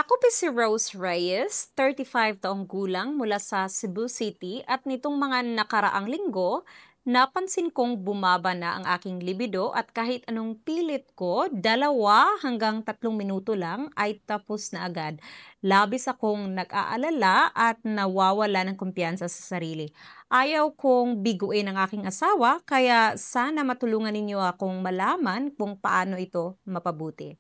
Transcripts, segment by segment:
Ako po si Rose Reyes, 35 taong gulang mula sa Cebu City at nitong mga nakaraang linggo, napansin kong bumaba na ang aking libido at kahit anong pilit ko, 2 hanggang 3 minuto lang ay tapos na agad. Labis akong nag-aalala at nawawala ng kumpiyansa sa sarili. Ayaw kong biguin ang aking asawa, kaya sana matulungan ninyo akong malaman kung paano ito mapabuti.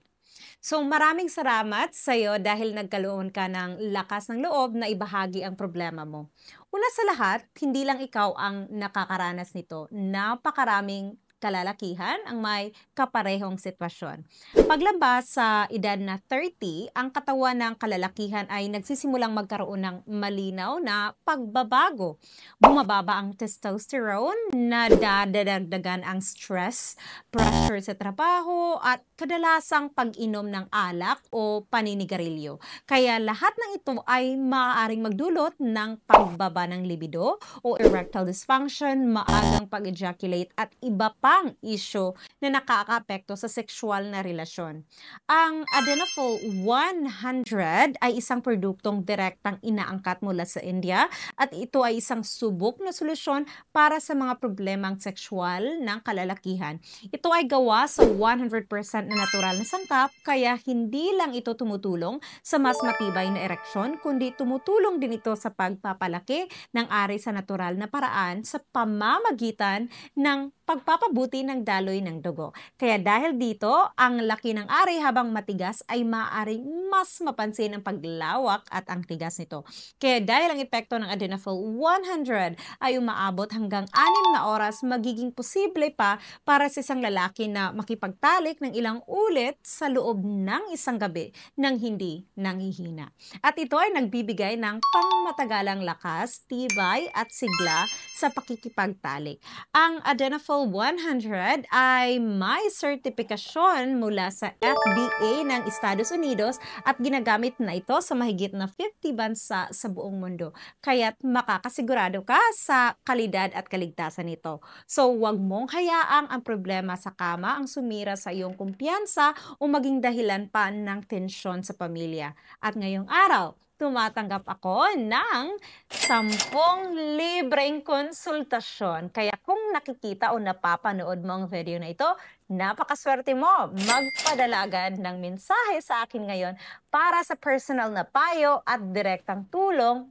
So maraming salamat sa iyo dahil nagkaroon ka ng lakas ng loob na ibahagi ang problema mo. Una sa lahat, hindi lang ikaw ang nakakaranas nito. Napakaraming kalalakihan ang may kaparehong sitwasyon. Paglabas sa edad na 30, ang katawan ng kalalakihan ay nagsisimulang magkaroon ng malinaw na pagbabago. Bumababa ang testosterone, nadadagdagan ang stress, pressure sa trabaho at kadalasang pag-inom ng alak o paninigarilyo. Kaya lahat ng ito ay maaaring magdulot ng pagbaba ng libido o erectile dysfunction, maagang pag-ejaculate at iba pang isyo na nakakaapekto sa sexual na relasyon. Ang Adenofol 100 ay isang produktong direktang inaangkat mula sa India at ito ay isang subok na solusyon para sa mga problemang sexual ng kalalakihan. Ito ay gawa sa 100% na natural na sangkap, kaya hindi lang ito tumutulong sa mas matibay na ereksyon, kundi tumutulong din ito sa pagpapalaki ng ari sa natural na paraan sa pamamagitan ng pagpapabuti ng daloy ng dugo. Kaya dahil dito, ang laki ng ari habang matigas ay maaaring mas mapansin ang paglawak at ang tigas nito. Kaya dahil ang epekto ng Adenofol 100 ay umaabot hanggang 6 na oras, magiging posible pa para sa isang lalaki na makipagtalik ng ilang ulit sa loob ng isang gabi nang hindi nanghihina. At ito ay nagbibigay ng pangmatagalang lakas, tibay at sigla sa pakikipagtalik. Ang Adenofol 100 ay may sertipikasyon mula sa FDA ng Estados Unidos at ginagamit na ito sa mahigit na 50 bansa sa buong mundo. Kaya't makakasigurado ka sa kalidad at kaligtasan nito. So, huwag mong hayaang ang problema sa kama ang sumira sa iyong kumpiyansa o maging dahilan pa ng tensyon sa pamilya. At ngayong araw, tumatanggap ako ng 10 libreng konsultasyon. Kaya kung nakikita o napapanood mo ang video na ito, napakaswerte mo. Magpadala agad ng mensahe sa akin ngayon para sa personal na payo at direktang tulong